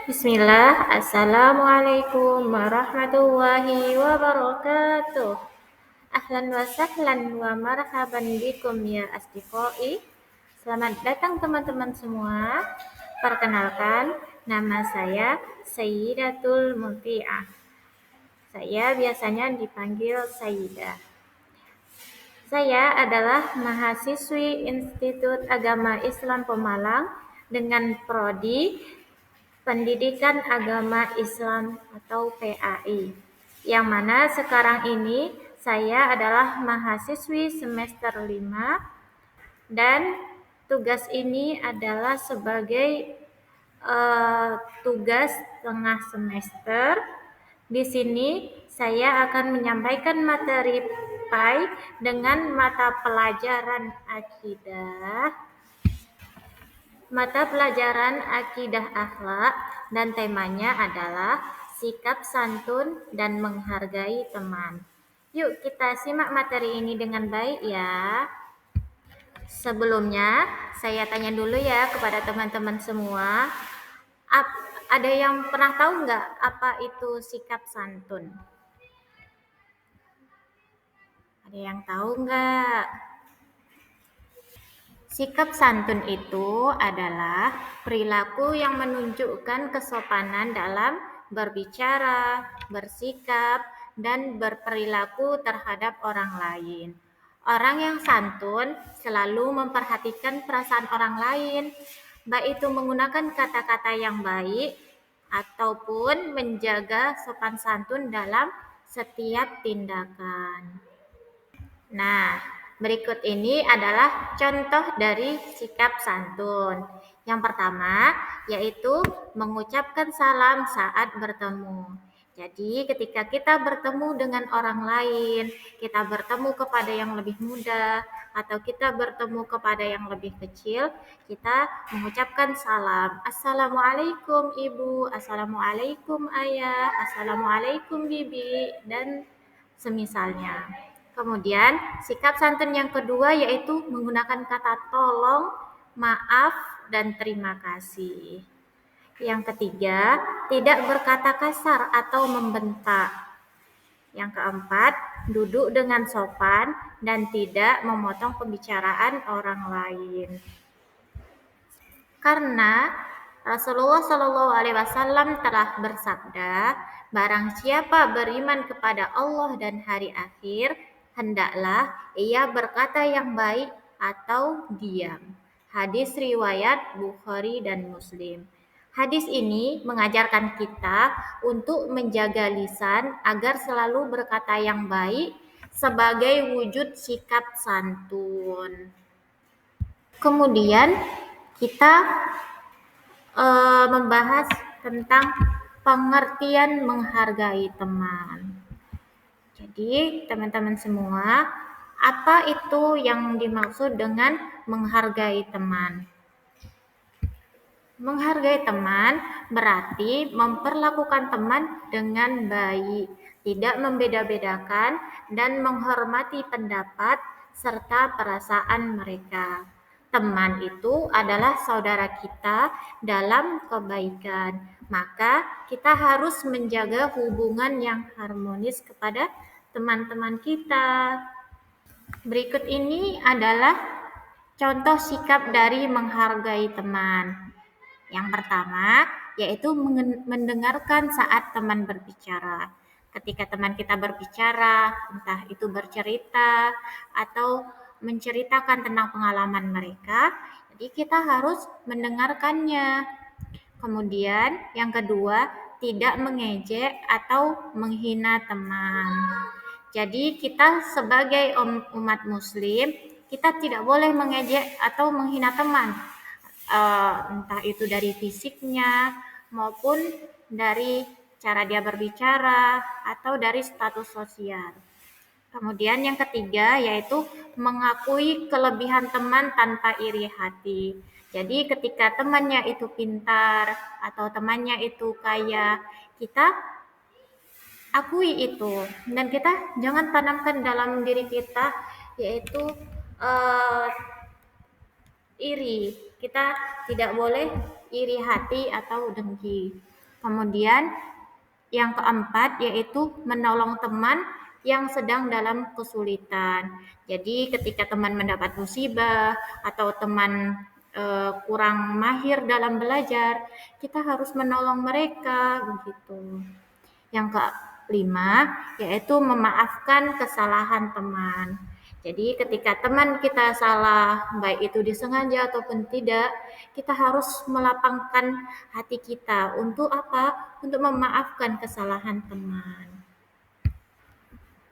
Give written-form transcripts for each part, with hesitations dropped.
Bismillah, Assalamualaikum warahmatullahi wabarakatuh. Ahlan wa sahlan wa marhaban bikum ya asdiqai. Selamat datang teman-teman semua. Perkenalkan, nama saya Sayyidatul Muti'ah. Saya biasanya dipanggil Sayyidah. Saya adalah mahasiswi Institut Agama Islam Pemalang dengan prodi Pendidikan Agama Islam atau PAI, yang mana sekarang ini saya adalah mahasiswi semester 5 dan tugas ini adalah sebagai tugas tengah semester. Di sini saya akan menyampaikan materi PAI dengan mata pelajaran akidah, mata pelajaran akidah akhlak, dan temanya adalah sikap santun dan menghargai teman. Yuk kita simak materi ini dengan baik ya. Sebelumnya saya tanya dulu ya kepada teman-teman semua. Ada yang pernah tahu nggak apa itu sikap santun? Ada yang tahu nggak? Sikap santun itu adalah perilaku yang menunjukkan kesopanan dalam berbicara, bersikap, dan berperilaku terhadap orang lain. Orang yang santun selalu memperhatikan perasaan orang lain, baik itu menggunakan kata-kata yang baik ataupun menjaga sopan santun dalam setiap tindakan. Nah, berikut ini adalah contoh dari sikap santun. Yang pertama, yaitu mengucapkan salam saat bertemu. Jadi, ketika kita bertemu dengan orang lain, kita bertemu kepada yang lebih muda, atau kita bertemu kepada yang lebih kecil, kita mengucapkan salam. Assalamualaikum Ibu, Assalamualaikum Ayah, Assalamualaikum Bibi, dan semisalnya. Kemudian, sikap santun yang kedua yaitu menggunakan kata tolong, maaf, dan terima kasih. Yang ketiga, tidak berkata kasar atau membentak. Yang keempat, duduk dengan sopan dan tidak memotong pembicaraan orang lain. Karena Rasulullah Shallallahu Alaihi Wasallam telah bersabda, barang siapa beriman kepada Allah dan hari akhir, hendaklah ia berkata yang baik atau diam. Hadis riwayat Bukhari dan Muslim. Hadis ini mengajarkan kita untuk menjaga lisan agar selalu berkata yang baik sebagai wujud sikap santun. Kemudian kita membahas tentang pengertian menghargai teman. Jadi teman-teman semua, apa itu yang dimaksud dengan menghargai teman? Menghargai teman berarti memperlakukan teman dengan baik, tidak membeda-bedakan, dan menghormati pendapat serta perasaan mereka. Teman itu adalah saudara kita dalam kebaikan, maka kita harus menjaga hubungan yang harmonis kepada teman-teman kita. Berikut ini adalah contoh sikap dari menghargai teman. Yang pertama, yaitu mendengarkan saat teman berbicara. Ketika teman kita berbicara, entah itu bercerita atau menceritakan tentang pengalaman mereka, jadi kita harus mendengarkannya. Kemudian, yang kedua, tidak mengejek atau menghina teman. Jadi, kita sebagai umat muslim, kita tidak boleh mengejek atau menghina teman. Entah itu dari fisiknya maupun dari cara dia berbicara atau dari status sosial. Kemudian yang ketiga yaitu mengakui kelebihan teman tanpa iri hati. Jadi ketika temannya itu pintar atau temannya itu kaya, kita akui itu dan kita jangan tanamkan dalam diri kita yaitu iri. Kita tidak boleh iri hati atau dengki. Kemudian yang keempat yaitu menolong teman yang sedang dalam kesulitan. Jadi ketika teman mendapat musibah atau teman kurang mahir dalam belajar, kita harus menolong mereka begitu. Yang kelima yaitu memaafkan kesalahan teman. Jadi ketika teman kita salah, baik itu disengaja ataupun tidak, kita harus melapangkan hati kita untuk apa? Untuk memaafkan kesalahan teman.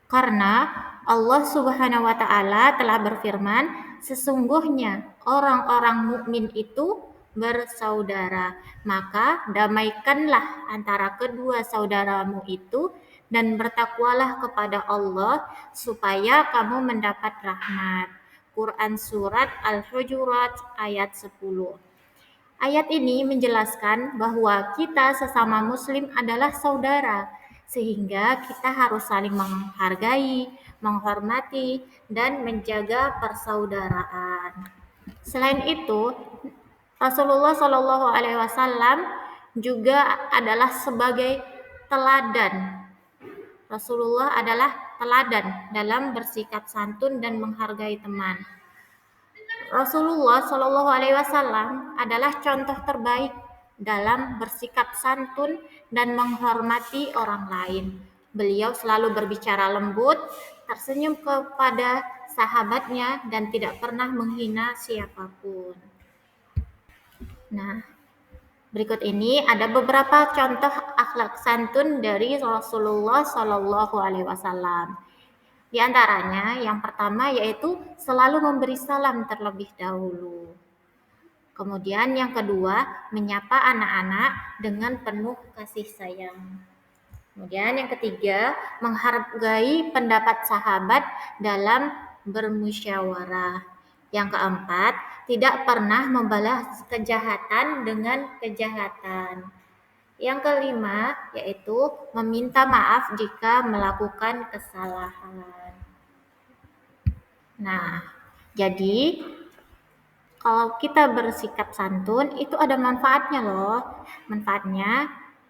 Karena Allah Subhanahu wa taala telah berfirman, sesungguhnya orang-orang mukmin itu bersaudara. Maka damaikanlah antara kedua saudaramu itu dan bertakwalah kepada Allah supaya kamu mendapat rahmat. Quran Surat Al-Hujurat ayat 10. Ayat ini menjelaskan bahwa kita sesama muslim adalah saudara, sehingga kita harus saling menghargai, menghormati, dan menjaga persaudaraan. Selain itu, Rasulullah Shallallahu Alaihi Wasallam juga adalah sebagai teladan. Rasulullah adalah teladan dalam bersikap santun dan menghargai teman. Rasulullah Shallallahu Alaihi Wasallam adalah contoh terbaik dalam bersikap santun dan menghormati orang lain. Beliau selalu berbicara lembut, tersenyum kepada sahabatnya, dan tidak pernah menghina siapapun. Nah, berikut ini ada beberapa contoh akhlak santun dari Rasulullah Shallallahu Alaihi Wasallam. Di antaranya, yang pertama yaitu selalu memberi salam terlebih dahulu. Kemudian yang kedua, menyapa anak-anak dengan penuh kasih sayang. Kemudian yang ketiga, menghargai pendapat sahabat dalam bermusyawarah. Yang keempat, tidak pernah membalas kejahatan dengan kejahatan. Yang kelima, yaitu meminta maaf jika melakukan kesalahan. Nah, jadi kalau kita bersikap santun itu ada manfaatnya loh.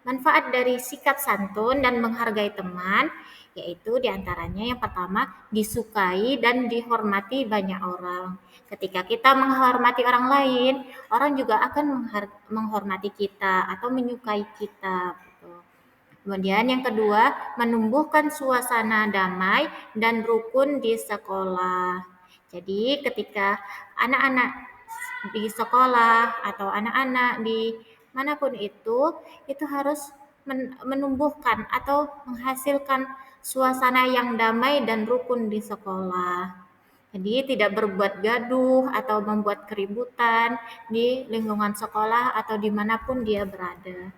Manfaat dari sikap santun dan menghargai teman yaitu diantaranya yang pertama disukai dan dihormati banyak orang. Ketika kita menghormati orang lain, orang juga akan menghormati kita atau menyukai kita. Kemudian yang kedua, menumbuhkan suasana damai dan rukun di sekolah. Jadi ketika anak-anak di sekolah atau anak-anak di manapun itu harus menumbuhkan atau menghasilkan suasana yang damai dan rukun di sekolah. Jadi tidak berbuat gaduh atau membuat keributan di lingkungan sekolah atau dimanapun dia berada.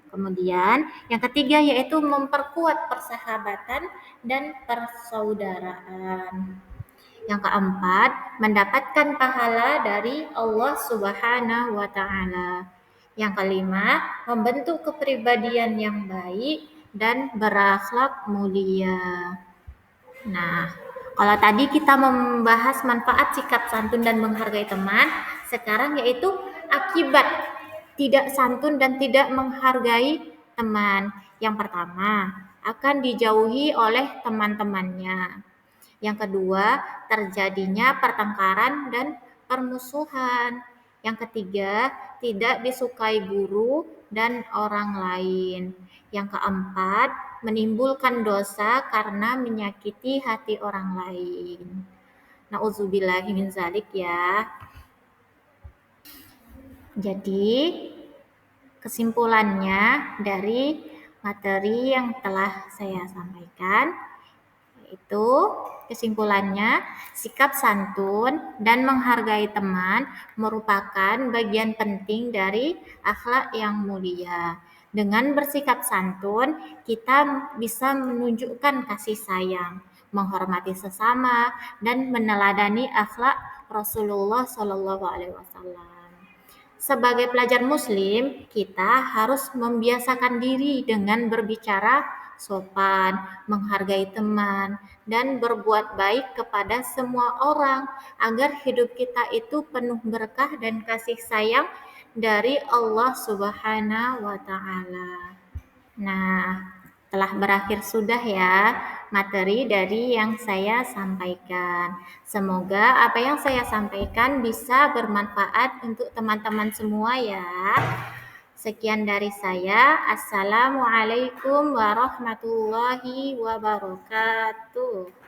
Kemudian yang ketiga yaitu memperkuat persahabatan dan persaudaraan. Yang keempat, mendapatkan pahala dari Allah Subhanahu wa taala. Yang kelima, membentuk kepribadian yang baik dan berakhlak mulia. Nah, kalau tadi kita membahas manfaat sikap santun dan menghargai teman, sekarang yaitu akibat tidak santun dan tidak menghargai teman. Yang pertama, akan dijauhi oleh teman-temannya. Yang kedua, terjadinya pertengkaran dan permusuhan. Yang ketiga, tidak disukai guru dan orang lain. Yang keempat, menimbulkan dosa karena menyakiti hati orang lain. Nauzubillahi min zalik ya. Jadi, kesimpulannya dari materi yang telah saya sampaikan, yaitu kesimpulannya, sikap santun dan menghargai teman merupakan bagian penting dari akhlak yang mulia. Dengan bersikap santun, kita bisa menunjukkan kasih sayang, menghormati sesama, dan meneladani akhlak Rasulullah Shallallahu Alaihi Wasallam. Sebagai pelajar muslim, kita harus membiasakan diri dengan berbicara sopan, menghargai teman, dan berbuat baik kepada semua orang agar hidup kita itu penuh berkah dan kasih sayang dari Allah Subhanahu wa taala. Nah, telah berakhir sudah ya materi dari yang saya sampaikan. Semoga apa yang saya sampaikan bisa bermanfaat untuk teman-teman semua ya. Sekian dari saya. Assalamualaikum warahmatullahi wabarakatuh.